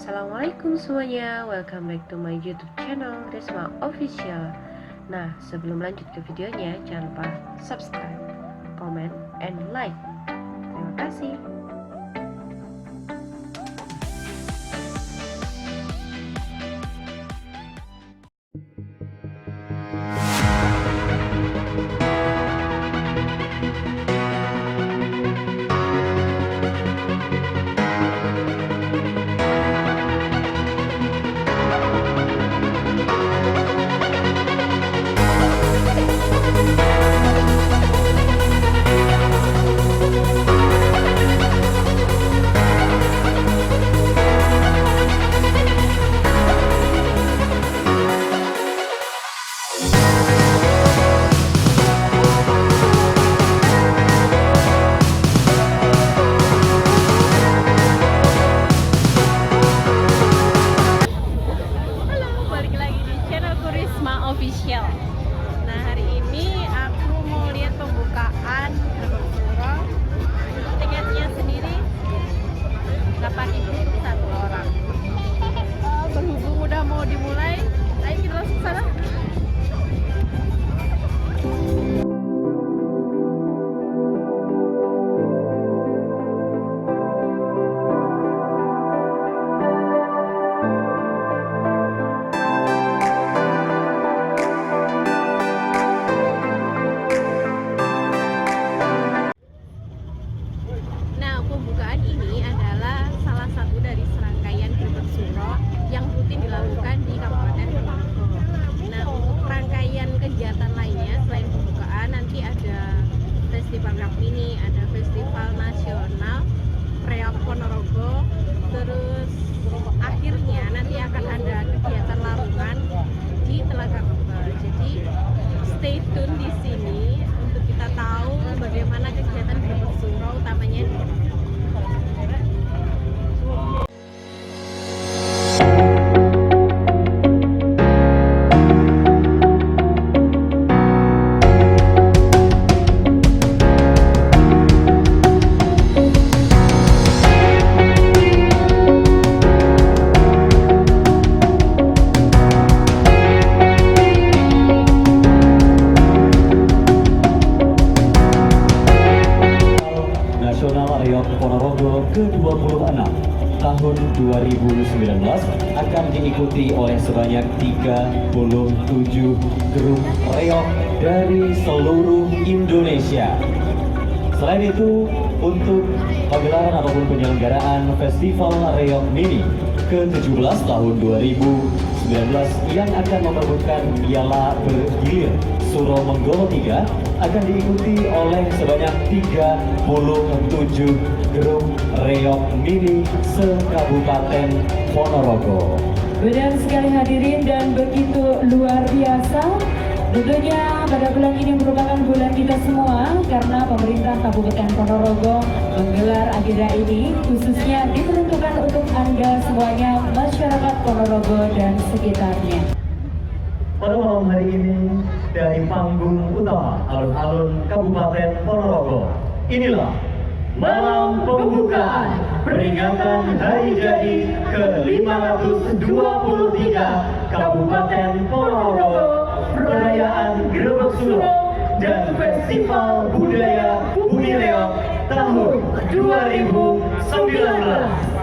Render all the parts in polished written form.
Assalamualaikum semuanya, welcome back to my YouTube channel Risma Official. Nah, sebelum lanjut ke videonya, jangan lupa subscribe, comment, and like. Terima kasih. Official. Nah, hari ini aku mau lihat pembukaan Grebeg Suro. Tiketnya sendiri 8.000 satu orang. Berhubung udah mau dimulai, ayo kita langsung sana. Pembukaan ini adalah salah satu dari serangkaian Grebeg Suro yang rutin dilakukan di Kabupaten Ponorogo. Nah, untuk rangkaian kegiatan lainnya selain pembukaan, nanti ada festival rap mini, ada festival nasional Reok Ponorogo, terus akhirnya nanti akan ada kegiatan larungan di Telaga Ngebel. Jadi stay tune di sini untuk kita tahu bagaimana kegiatan Grebeg Suro utamanya. Ponorogo ke-26 tahun 2019 akan diikuti oleh sebanyak 37 grup reok dari seluruh Indonesia. Selain itu, untuk pagelaran ataupun penyelenggaraan Festival Reok Mini ke-17 tahun 2019 yang akan memperebutkan piala bergilir Suro Menggolo 3 akan diikuti oleh sebanyak 37 grup reok mini se-Kabupaten Ponorogo. Benar sekali hadirin, dan begitu luar biasa. Tentunya pada bulan ini merupakan bulan kita semua karena pemerintah Kabupaten Ponorogo menggelar agenda ini khususnya diperuntukkan untuk Anda semuanya, masyarakat Ponorogo dan sekitarnya. Pada malam hari ini dari panggung utama alun-alun Kabupaten Ponorogo, inilah Malam Pembukaan peringatan Hari Jadi ke-523 Kabupaten Ponorogo, perayaan Grebeg Suro dan Festival Budaya Bumi Reok tahun 2019.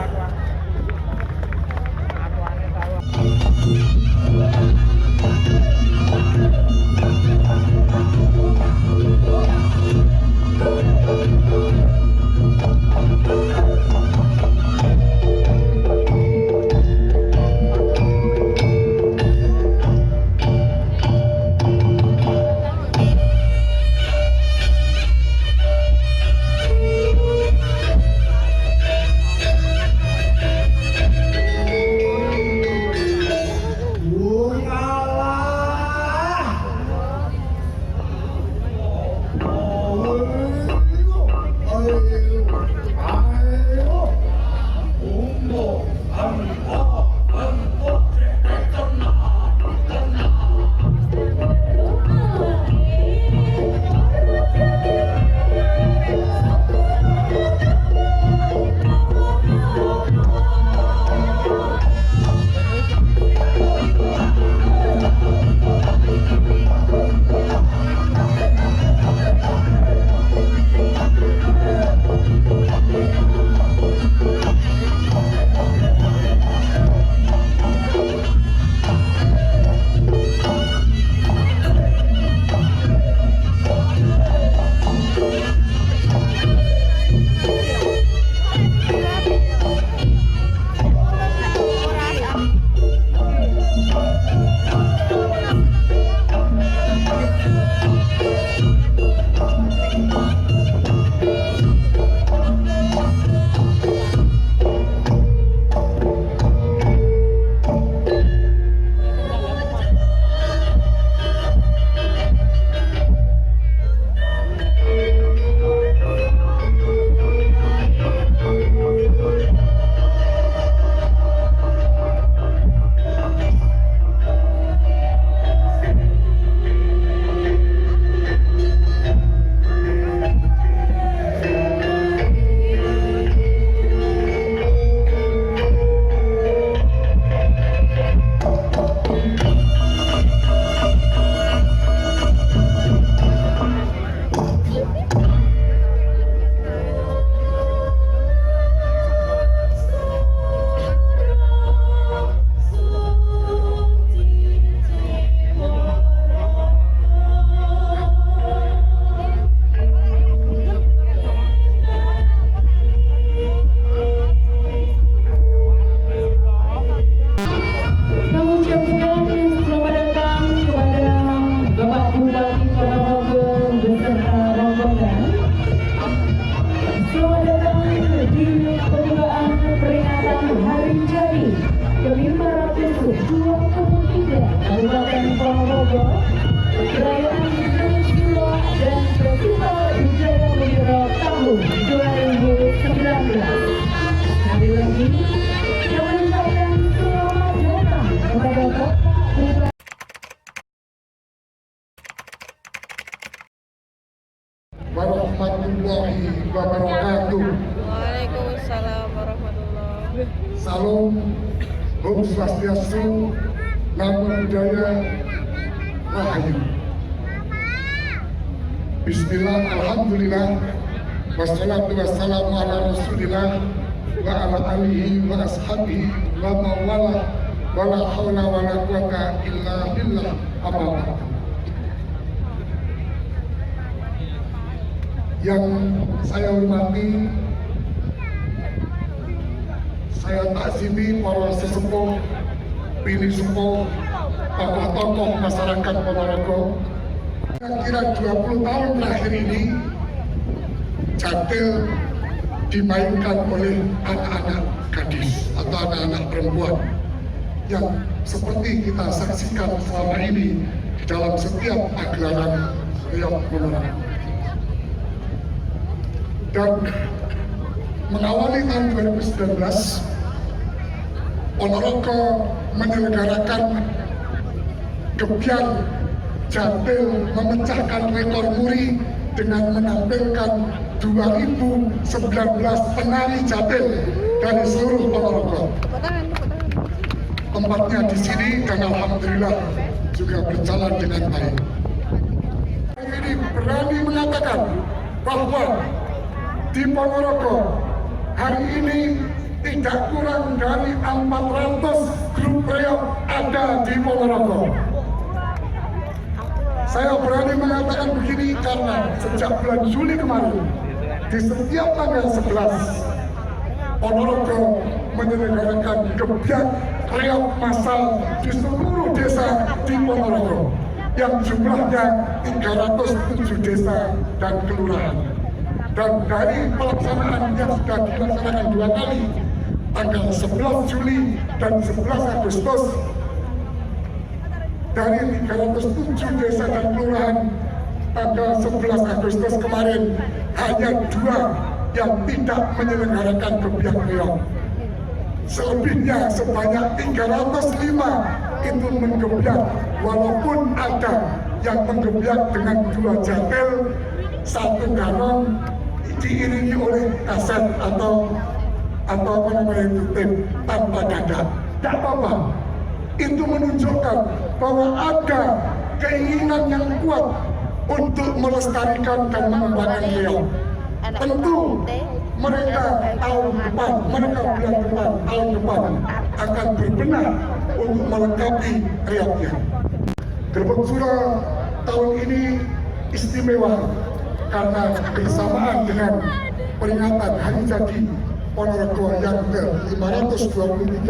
Kabupaten Ponorogo, perayaan Grebeg Suro dan Festival Budaya Suro tahun 2019. Sekali lagi, yang mengucapkan selamat datang kepada Bapak warahmatullahi wabarakatuh. Waalaikumsalam warahmatullahi wabarakatuh. Salam, Om Swastiastu, Namo Buddhaya, Rahayu. Bismillah, Alhamdulillah, wassalatu wassalamu ala Rasulillah wa ala alihi wa ashabihi wa mawala wa la hawla wa la quwata illa billah. Amma ba'du. Yang saya hormati, saya takzimi para sesepuh, pilih sepuh, tokoh-tokoh masyarakat Ponorogo. Kira-kira 20 tahun terakhir ini, jatil dimainkan oleh anak-anak gadis atau anak-anak perempuan yang seperti kita saksikan selama ini di dalam setiap pagelaran riok Ponorogo. Dan mengawali tahun 2019, Ponorogo menyelenggarakan kebiasaan jatil memecahkan rekor muri dengan menampilkan 2019 penari jatil dari seluruh Ponorogo. Tempatnya di sini dan alhamdulillah juga berjalan dengan baik. Ini berani mengatakan bahwa di Ponorogo hari ini tidak kurang dari 400 grup reok ada di Ponorogo. Saya berani mengatakan begini karena sejak bulan Juli kemarin, di setiap tanggal 11, Ponorogo menyelenggarakan kebiasaan reok massal di seluruh desa di Ponorogo yang jumlahnya 307 desa dan kelurahan. Dan dari pelaksanaan yang sudah dilaksanakan 2 kali, tanggal 11 Juli dan 11 Agustus, dari 307 desa dan kelurahan, tanggal 11 Agustus kemarin hanya 2 yang tidak menyelenggarakan kebiasaan reok. Selebihnya sebanyak 305 itu menggebiak, walaupun ada yang menggebiak dengan 2 jatil, 1 garong, diiringi oleh kaset atau apa namanya itu tape tanpa dada. Tidak apa-apa. Itu menunjukkan bahwa ada keinginan yang kuat untuk melestarikan dan mengembangkan reok. Tentu mereka tahun depan, mereka bulan depan, tahun depan akan berbenah untuk melengkapi reoknya. Grebek Suro tahun ini istimewa karena bersamaan dengan peringatan hari jadi Ponorogo yang ke-523,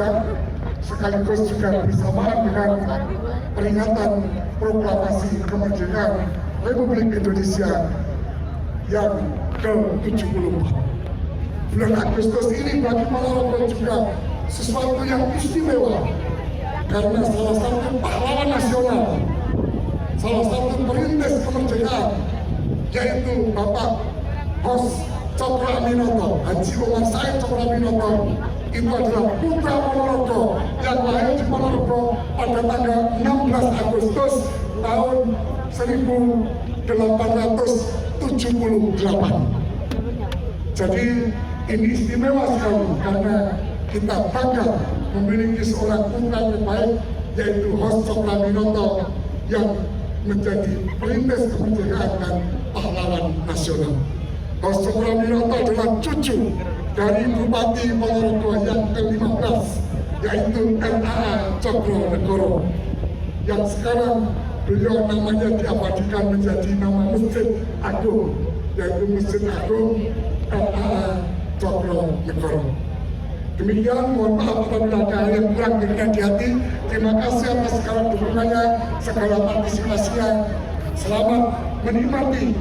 sekaligus juga bersamaan dengan peringatan proklamasi kemerdekaan Republik Indonesia yang ke-74. Bulan Agustus ini bagi Ponorogo juga sesuatu yang istimewa karena salah satu pahlawan nasional, salah satu perintis kemerdekaan, yaitu Bapak Hos Cokro Aminoto, Haji Umar Said Cokro Aminoto, itu adalah putra Ponorogo yang lahir di Ponorogo pada tanggal 16 Agustus tahun 1878. Jadi ini istimewa sekali karena kita bangga memiliki seorang putra terbaik, yaitu Hos Cokro Aminoto yang menjadi perintis kemerdekaan dan pahlawan nasional. Hos Cokro Aminoto adalah cucu dari Bupati Ponorogo yang ke-15, yaitu NKRI Cokro Negoro, yang sekarang beliau namanya diabadikan menjadi nama Masjid Agung, yaitu Masjid Agung NKRI Cokro Negoro. Demikian, mohon maaf apabila ada hal yang kurang berkenan di hati. Terima kasih atas segala dukungannya, segala partisipasinya. Selamat menikmati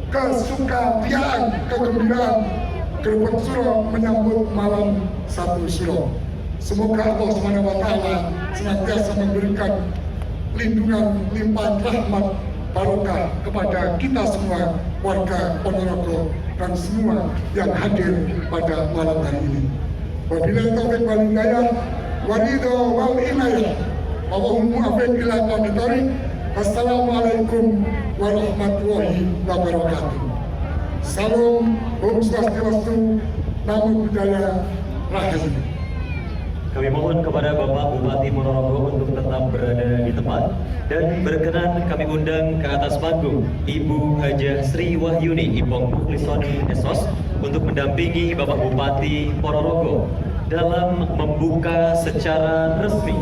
kesukacitaan, kegembiraan Grebek Suro menyambut Malam 1 Suro. Semoga Allah SWT senantiasa memberikan lindungan, limpahan rahmat, barokah kepada kita semua warga Ponorogo dan semua yang hadir pada malam hari ini. Wabillahi taufiq wal hidayah, waridho wal inayah, wallahul muwaffiq ila aqwamit thoriq. Assalamualaikum warahmatullahi wabarakatuh. Salam, Om Swastiastu, Namo Buddhaya, Rahayu. Kami mohon kepada Bapak Bupati Ponorogo untuk tetap berada di tempat dan berkenan kami undang ke atas panggung Ibu Hajah Sri Wahyuni Ipong Muklisoni Esos untuk mendampingi Bapak Bupati Ponorogo dalam membuka secara resmi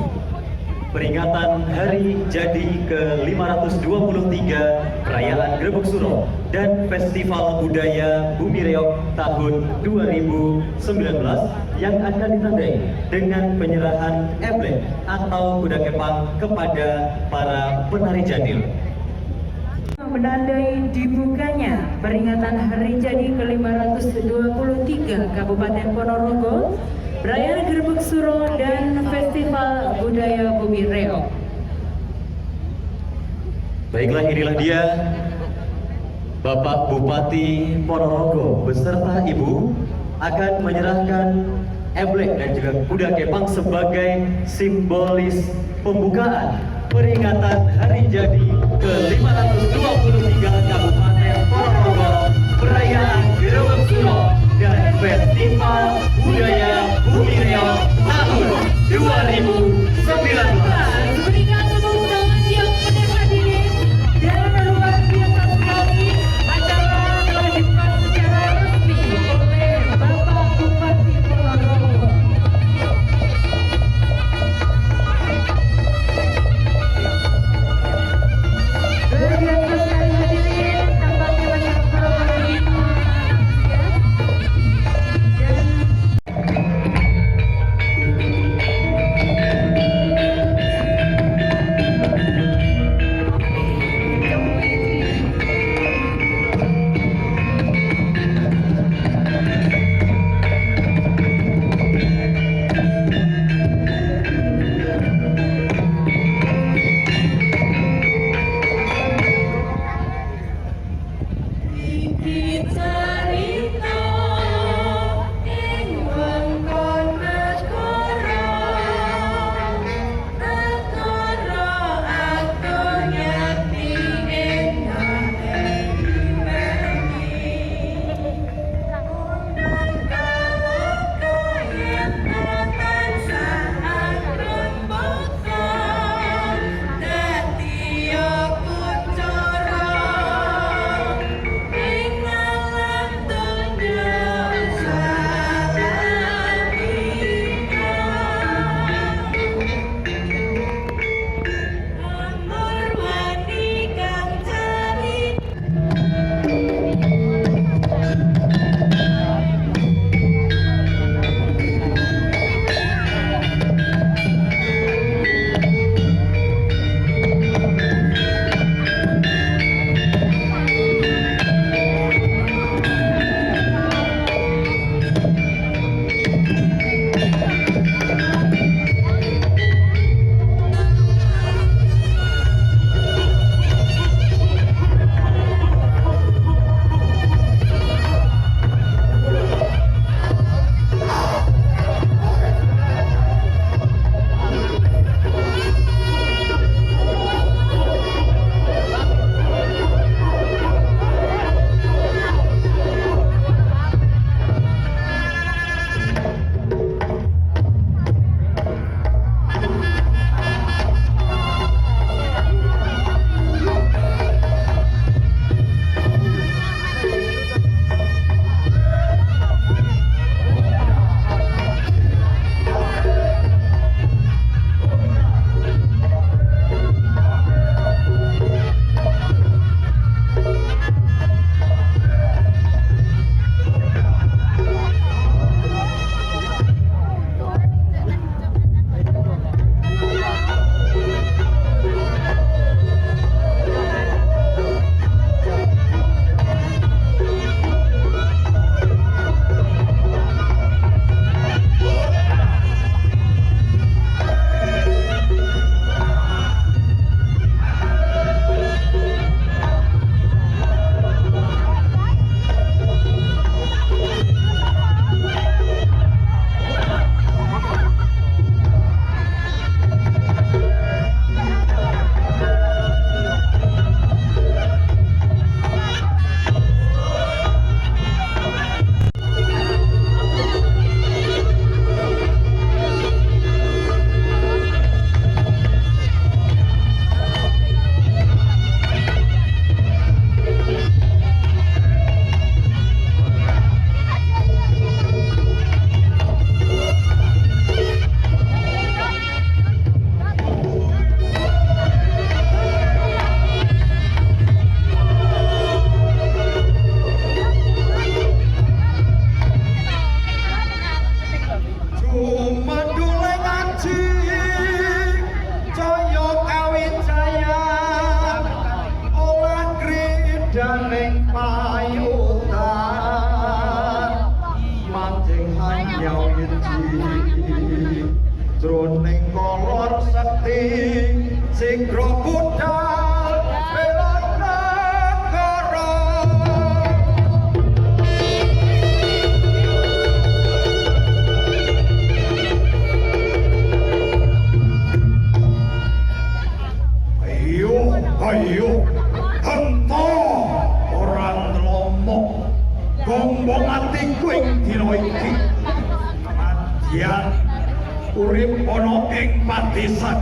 peringatan Hari Jadi ke-523 Perayaan Grebeg Suro dan Festival Budaya Bumi Reog tahun 2019 yang akan ditandai dengan penyerahan emblem atau kuda kepang kepada para penari jadil. Menandai dibukanya peringatan Hari Jadi ke-523 Kabupaten Ponorogo, Perayaan Grebeg Suro dan Festival Budaya Bumi Reog. Baiklah, inilah dia Bapak Bupati Ponorogo beserta Ibu akan menyerahkan emblem dan juga kuda kepang sebagai simbolis pembukaan peringatan Hari Jadi ke-523 Kabupaten Ponorogo, Perayaan Grebeg Suro dan Festival Budaya Bumi Reog tahun 2019. Berikan tepuk tangan yang penuh hadirin dan luar biasa sekali acara telah dibuka secara resmi oleh Bapak Bupati Ponorogo. Luar biasa sekali hadirin, tampaknya banyak para hadirin. Dan jroning kolor sekti singgra budal bela negara. Ayo hento orang lomo gombong atiku ing dina iki. Madyan urip ana ing padesan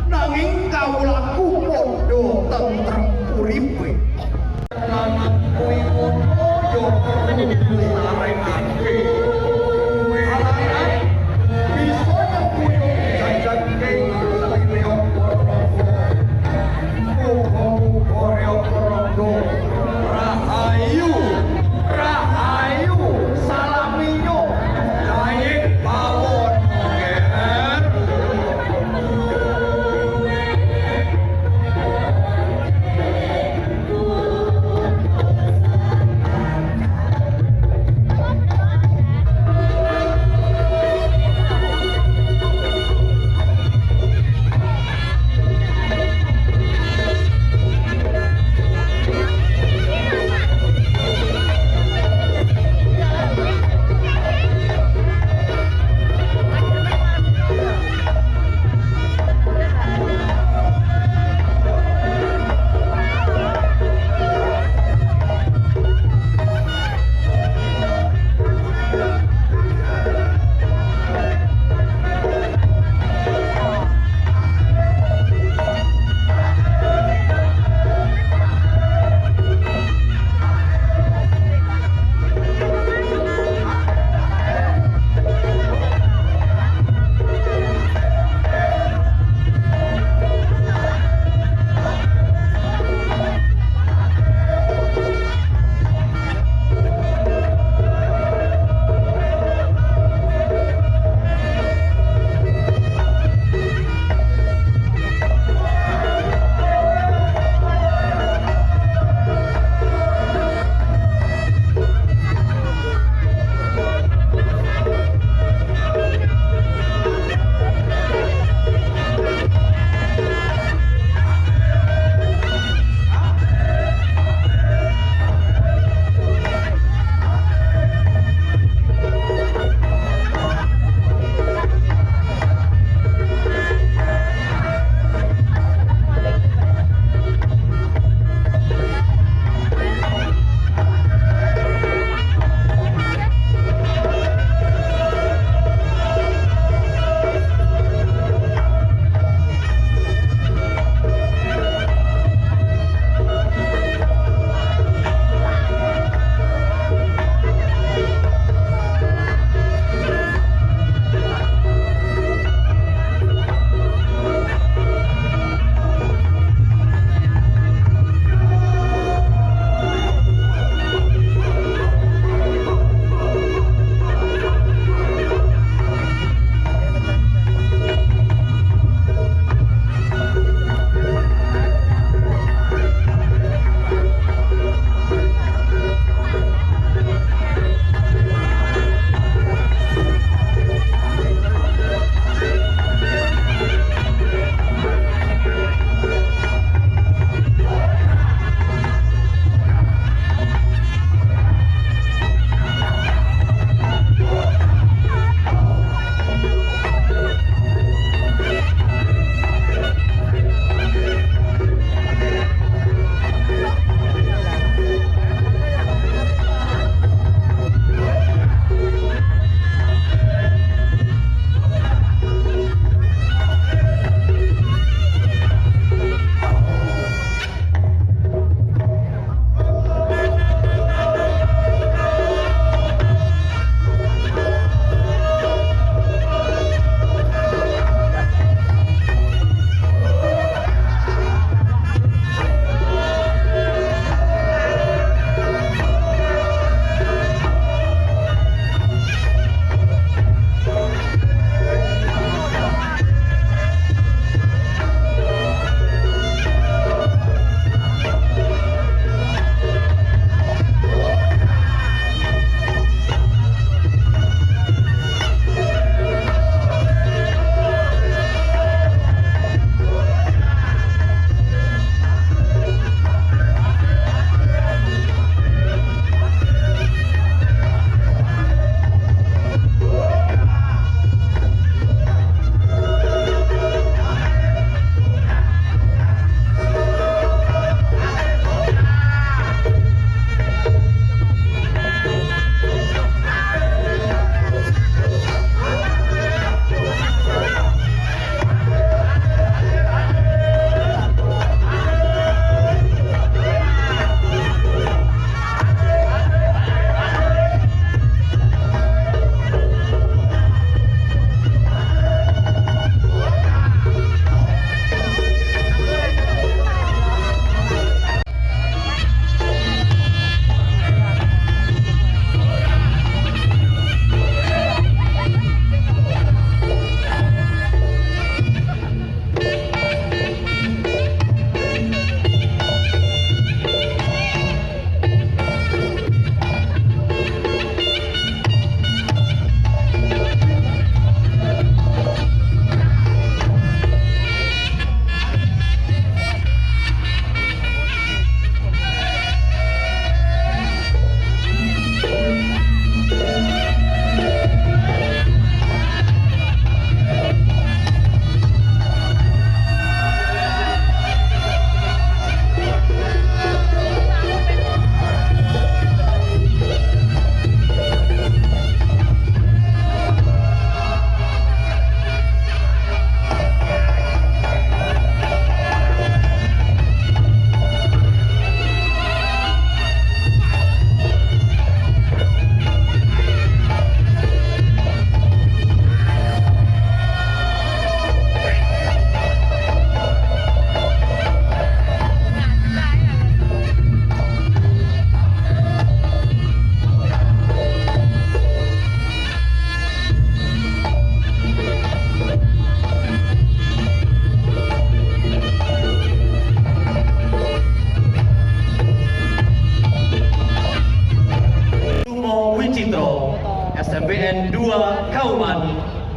nanging kawulaku padha tentrem uripe. Lanang kuwi ngono yo perlu disarenake. Alangan bisa nyekuyung jajan ing salireo Ponorogo. Muga-muga reo Ponorogo rahayu, rahayu salaminyo dayeng pawon ger.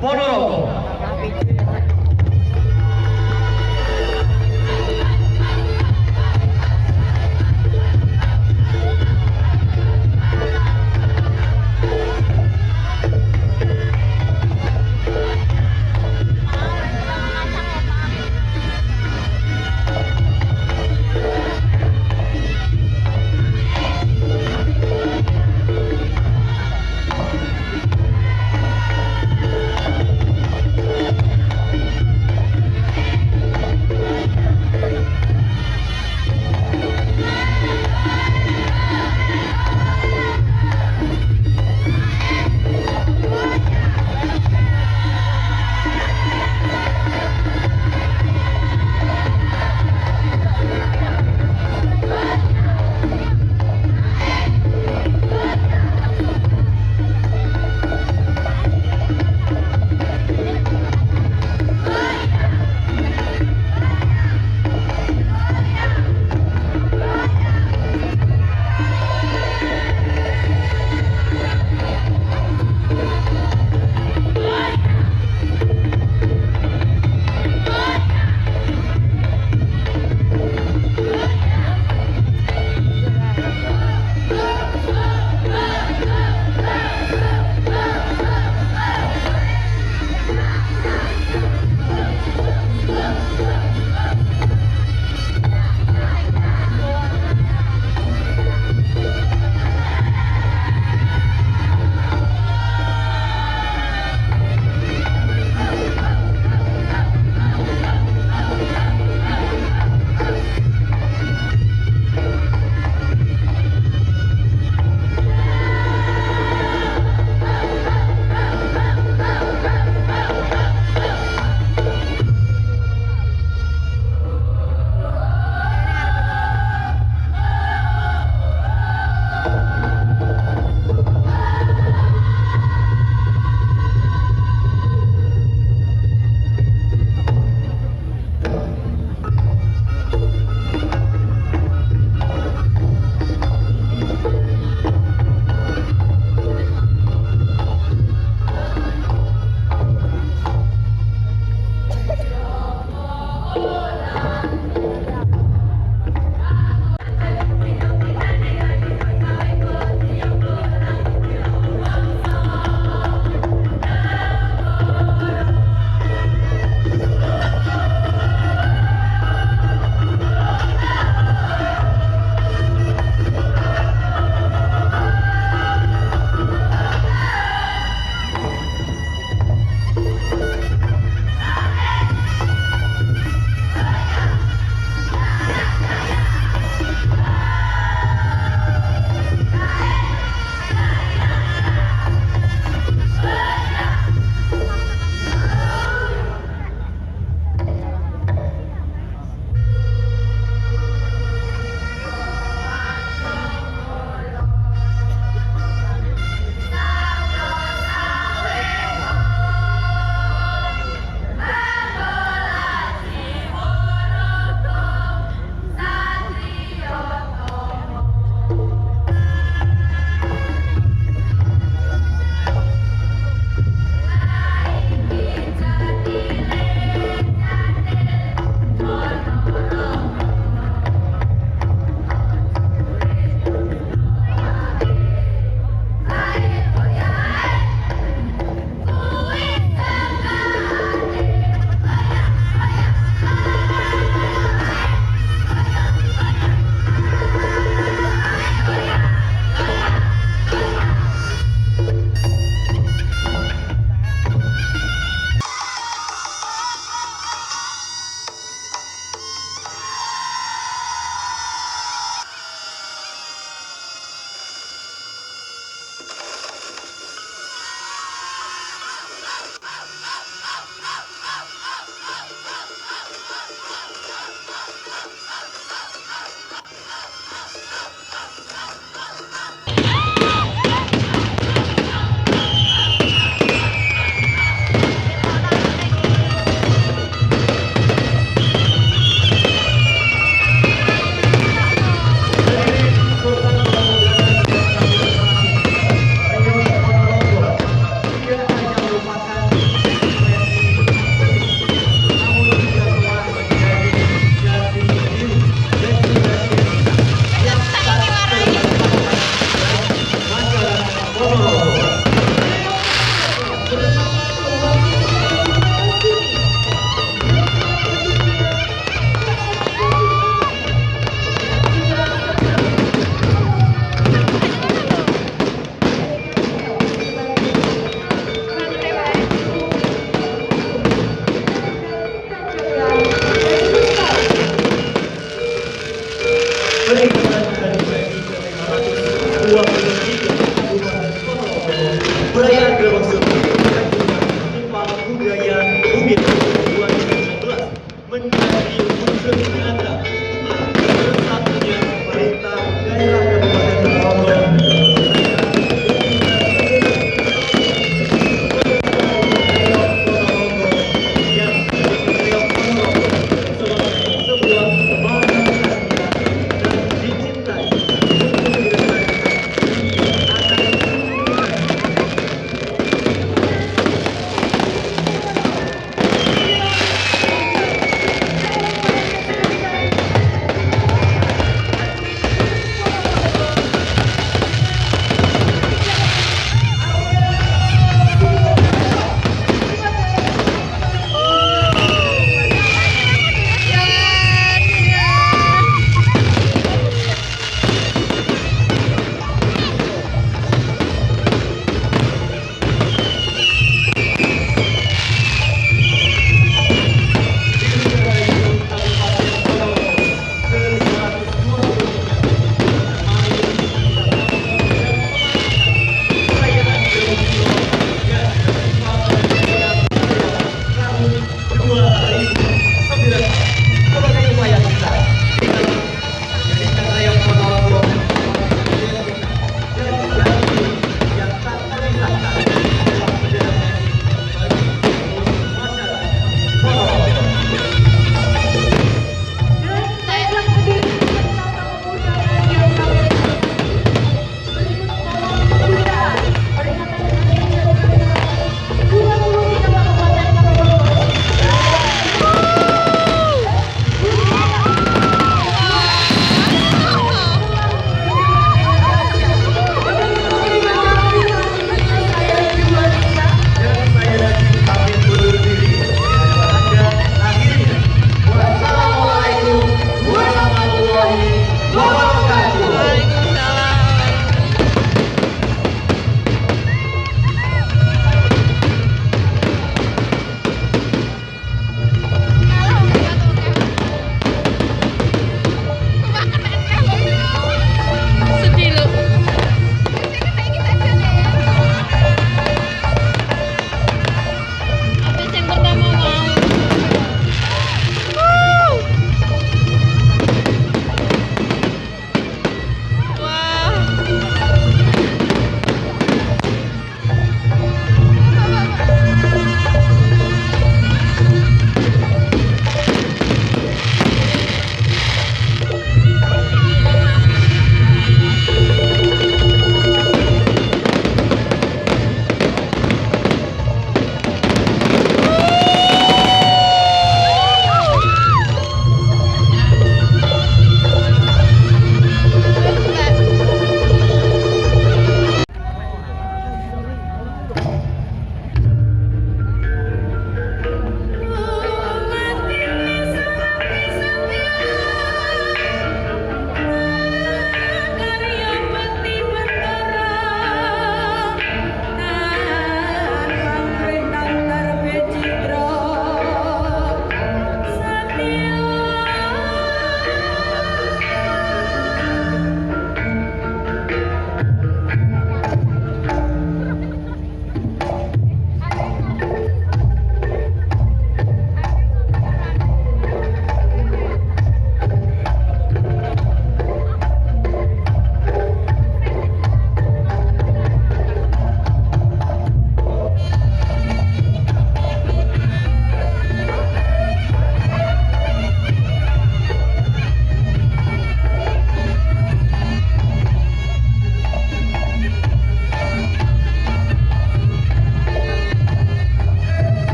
Ponorogo.